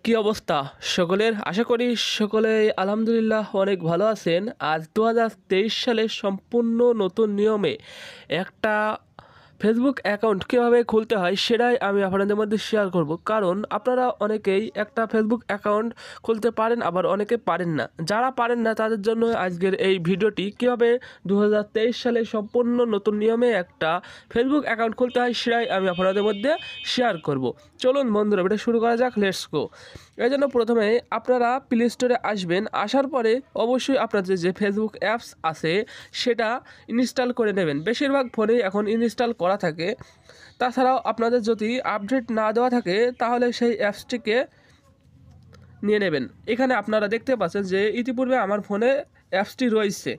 কি অবস্থা সকলের? আশা করি সকলেই আলহামদুলিল্লাহ অনেক ভালো আছেন। আজ 2023 সালের সম্পূর্ণ নতুন নিয়মে একটা ফেসবুক অ্যাকাউন্ট কীভাবে খুলতে হয় সেটাই আমি আপনাদের মধ্যে শেয়ার করব। কারণ আপনারা অনেকেই একটা ফেসবুক অ্যাকাউন্ট খুলতে পারেন, আবার অনেকে পারেন না। যারা পারেন না তাদের জন্য আজকের এই ভিডিওটি, কীভাবে 2023 সালে সম্পূর্ণ নতুন নিয়মে একটা ফেসবুক অ্যাকাউন্ট খুলতে হয় সেটাই আমি আপনাদের মধ্যে শেয়ার করব। চলুন বন্ধুরা, ভিডিও শুরু করা যাক, লেটস গো। এই জন্য প্রথমে আপনারা প্লে স্টোরে আসবেন। আসার পরে অবশ্যই আপনাদের যে ফেসবুক অ্যাপস আছে সেটা ইনস্টল করে নেবেন। বেশিরভাগ ফোনেই এখন ইনস্টল করা থাকে। তাছাড়াও আপনাদের যদি আপডেট না দেওয়া থাকে তাহলে সেই অ্যাপসটিকে নিয়ে নেবেন। এখানে আপনারা দেখতে পাচ্ছেন যে ইতিপূর্বে আমার ফোনে অ্যাপসটি রয়েছে,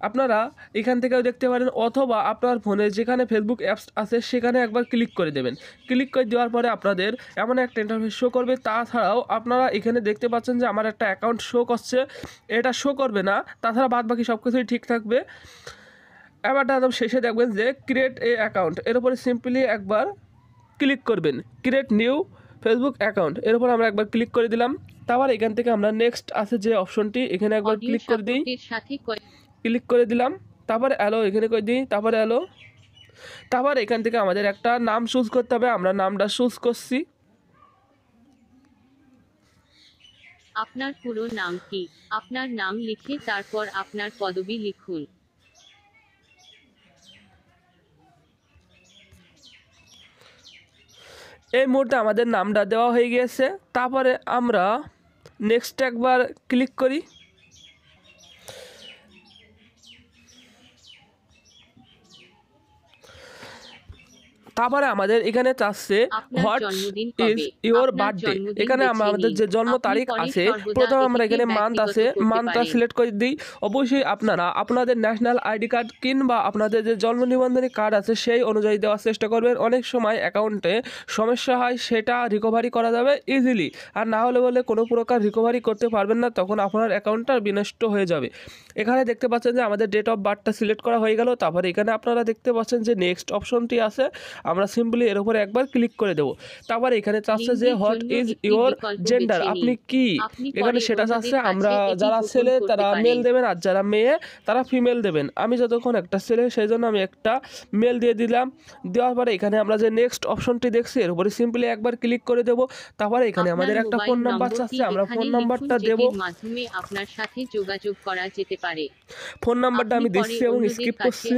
আপনারা এখান থেকেও দেখতে পারেন, অথবা আপনার ফোনে যেখানে ফেসবুক অ্যাপস আছে সেখানে একবার ক্লিক করে দেবেন। ক্লিক করে দেওয়ার পরে আপনাদের এমন একটা ইন্টারফেস শো করবে। তাছাড়াও আপনারা এখানে দেখতে পাচ্ছেন যে আমার একটা অ্যাকাউন্ট শো করছে, এটা শো করবে না। তাছাড়া বাদ বাকি সব কিছুই ঠিক থাকবে। এবারটা একদম শেষে দেখবেন যে ক্রিয়েট এ অ্যাকাউন্ট, এর উপরে সিম্পলি একবার ক্লিক করবেন। ক্রিয়েট নিউ ফেসবুক অ্যাকাউন্ট, এর উপর আমরা একবার ক্লিক করে দিলাম। তারপর এখান থেকে আমরা নেক্সট আছে যে অপশনটি, এখানে একবার ক্লিক করে দিই। ক্লিক করে দিলাম, তারপরে অ্যালো এখানে করে দিই, তারপরে অ্যালো। তারপর এখান থেকে আমাদের একটা নাম চুজ করতে হবে। আমরা নামটা চুজ করছি। আপনার পুরো নাম কি? আপনার নাম লিখে তারপর আপনার পদবি লিখুন। এই মুহূর্তে আমাদের নামটা দেওয়া হয়ে গিয়েছে। তারপরে আমরা নেক্সট একবার ক্লিক করি। তারপরে আমাদের এখানে চাচ্ছে হোয়াট ইজ ইউর বার্থডে। এখানে আমাদের যে জন্ম তারিখ আছে, প্রথমে আমরা এখানে মান্থ আছে, মান্থটা সিলেক্ট করে দিই। অবশ্যই আপনারা আপনাদের ন্যাশনাল আইডি কার্ড কিংবা আপনাদের যে জন্ম নিবন্ধনী কার্ড আছে সেই অনুযায়ী দেওয়ার চেষ্টা করবেন। অনেক সময় অ্যাকাউন্টে সমস্যা হয়, সেটা রিকভারি করা যাবে ইজিলি। আর না হলে বলে কোনো প্রকার রিকভারি করতে পারবেন না, তখন আপনার অ্যাকাউন্টটা বিনষ্ট হয়ে যাবে। এখানে দেখতে পাচ্ছেন যে আমাদের ডেট অফ বার্থটা সিলেক্ট করা হয়ে গেল। তারপরে এখানে আপনারা দেখতে পাচ্ছেন যে নেক্সট অপশনটি আছে, আমরা সিম্পলি এর উপরে একবার ক্লিক করে দেব। তারপরে এখানে চাচ্ছে যে হোয়াট ইজ ইউর জেন্ডার, আপনি কি, এখানে সেটা চাচ্ছে। আমরা যারা ছেলে তারা মেল দেবেন, আর যারা মেয়ে তারা ফিমেল দেবেন। আমি যতক্ষণ একটা ছেলে সেই জন্য আমি একটা মেল দিয়ে দিলাম। দেওয়ার পরে এখানে আমরা যে নেক্সট অপশনটি দেখছি এর উপরে সিম্পলি একবার ক্লিক করে দেব। তারপরে এখানে আমাদের একটা ফোন নাম্বার চাচ্ছে, আমরা ফোন নাম্বারটা দেব। মাধ্যমে আপনার সাথে যোগাযোগ করা যেতে পারে। ফোন নাম্বারটা আমি দিচ্ছি এবং স্কিপ করছি।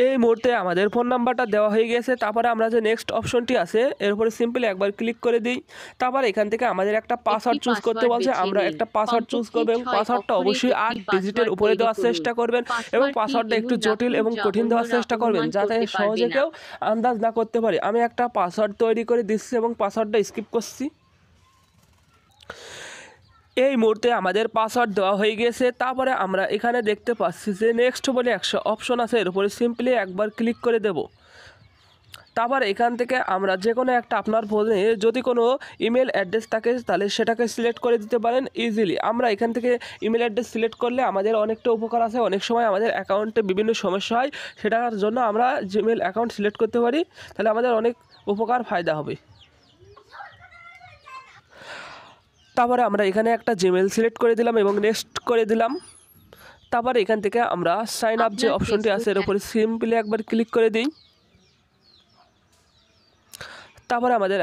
এই মুহূর্তে আমাদের ফোন নাম্বারটা দেওয়া হয়ে গেছে। তারপরে আমরা যে নেক্সট অপশনটি আছে এর উপরে সিম্পলি একবার ক্লিক করে দিই। তারপর এখান থেকে আমাদের একটা পাসওয়ার্ড চুজ করতে বলছে, আমরা একটা পাসওয়ার্ড চুজ করব এবং পাসওয়ার্ডটা অবশ্যই 8 ডিজিটের উপরে দেওয়ার চেষ্টা করবেন এবং পাসওয়ার্ডটা একটু জটিল এবং কঠিন দেওয়ার চেষ্টা করবেন, যাতে সহজে কেউ আন্দাজ না করতে পারে। আমি একটা পাসওয়ার্ড তৈরি করে দিচ্ছি এবং পাসওয়ার্ডটা স্কিপ করছি। এই মুহূর্তে আমাদের পাসওয়ার্ড দেওয়া হয়ে গেছে। তারপরে আমরা এখানে দেখতে পাচ্ছি যে নেক্সট বলে একটা অপশন আছে, এর উপরে সিম্পলি একবার ক্লিক করে দেব। তারপর এখান থেকে আমরা যে কোনো একটা, আপনার ফোনে যদি কোনো ইমেল অ্যাড্রেস থাকে তাহলে সেটাকে সিলেক্ট করে দিতে পারেন ইজিলি। আমরা এখান থেকে ইমেল অ্যাড্রেস সিলেক্ট করলে আমাদের অনেকটা উপকার আছে। অনেক সময় আমাদের অ্যাকাউন্টে বিভিন্ন সমস্যা হয়, সেটার জন্য আমরা জিমেল অ্যাকাউন্ট সিলেক্ট করতে পারি, তাহলে আমাদের অনেক উপকার ফায়দা হবে। তারপরে আমরা এখানে একটা জিমেল সিলেক্ট করে দিলাম এবং নেক্সট করে দিলাম। তারপরে এখান থেকে আমরা সাইন আপ যে অপশনটি আছে এর উপরে সিম্পলি একবার ক্লিক করে দিই। তারপরে আমাদের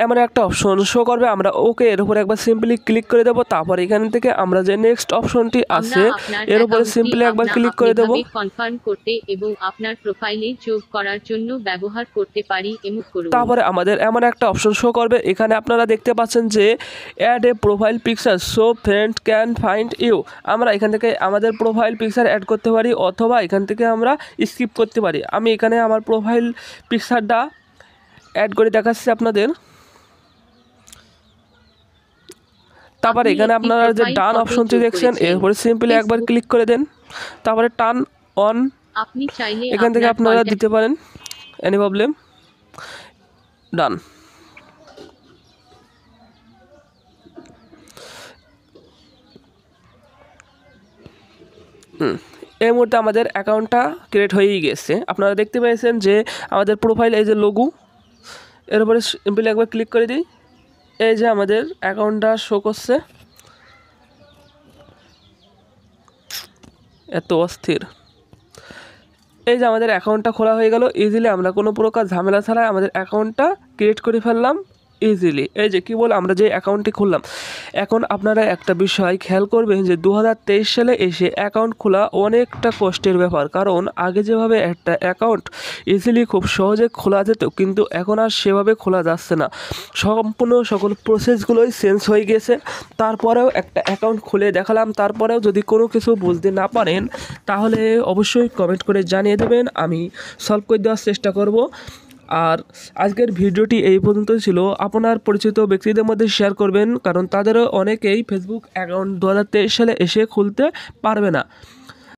এমন একটা অপশন শো করবে, আমরা ওকে এর উপরে একবার সিম্পলি ক্লিক করে দেব। তারপর এখান থেকে আমরা যে নেক্সট অপশনটি আছে এর উপরে সিম্পলি একবার ক্লিক করে দেব। কনফার্ম করতে এবং আপনার প্রোফাইলে যোগ করার জন্য ব্যবহার করতে পারি এমন করুন। তারপরে আমাদের এমন একটা অপশন শো করবে, এখানে আপনারা দেখতে পাচ্ছেন যে add a profile picture so friend can find you. আমরা এখান থেকে আমাদের প্রোফাইল পিকচার অ্যাড করতে পারি, অথবা এখান থেকে আমরা স্কিপ করতে পারি। আমি এখানে আমার প্রোফাইল পিকচারটা অ্যাড করে দেখাচ্ছি আপনাদের। তারপরে এখানে আপনারা যে ডান অপশনটি দেখছেন এর উপরে সিম্পলি একবার ক্লিক করে দেন। তারপরে টার্ন অন আপনি চাইলে এখান থেকে আপনারা দিতে পারেন, এনি প্রবলেম। ডান। এই মুহূর্তে আমাদের অ্যাকাউন্টটা ক্রিয়েট হয়েই গেছে। আপনারা দেখতে পেয়েছেন যে আমাদের প্রোফাইল এই যে লোগো, এর উপরে সিম্পলি একবার ক্লিক করে দিই, এই যে আমাদের অ্যাকাউন্টটা শো করছে। এত অস্থির। এই যে আমাদের অ্যাকাউন্টটা খোলা হয়ে গেল ইজিলি, আমরা কোনো প্রকার ঝামেলা ছাড়াই আমাদের অ্যাকাউন্টটা ক্রিয়েট করে ফেললাম ইজিলি। এই যে কী বলে আমরা যে অ্যাকাউন্টটি খুললাম। এখন আপনারা একটা বিষয় খেয়াল করবেন যে 2023 সালে এসে অ্যাকাউন্ট খোলা অনেকটা কষ্টের ব্যাপার, কারণ আগে যেভাবে একটা অ্যাকাউন্ট ইজিলি খুব সহজে খোলা যেত, কিন্তু এখন আর সেভাবে খোলা যাচ্ছে না। সম্পূর্ণ সকল প্রসেসগুলোই চেঞ্জ হয়ে গেছে। তারপরেও একটা অ্যাকাউন্ট খুলে দেখালাম, তারপরেও যদি কোনো কিছু বুঝতে না পারেন তাহলে অবশ্যই কমেন্ট করে জানিয়ে দেবেন, আমি সলভ করে দেওয়ার চেষ্টা করব। আর আজকের ভিডিওটি এই পর্যন্তই ছিল। আপনার পরিচিত ব্যক্তিদের মধ্যে শেয়ার করবেন, কারণ তাদেরও অনেকেই ফেসবুক অ্যাকাউন্ট 2023 সালে এসে খুলতে পারবে না।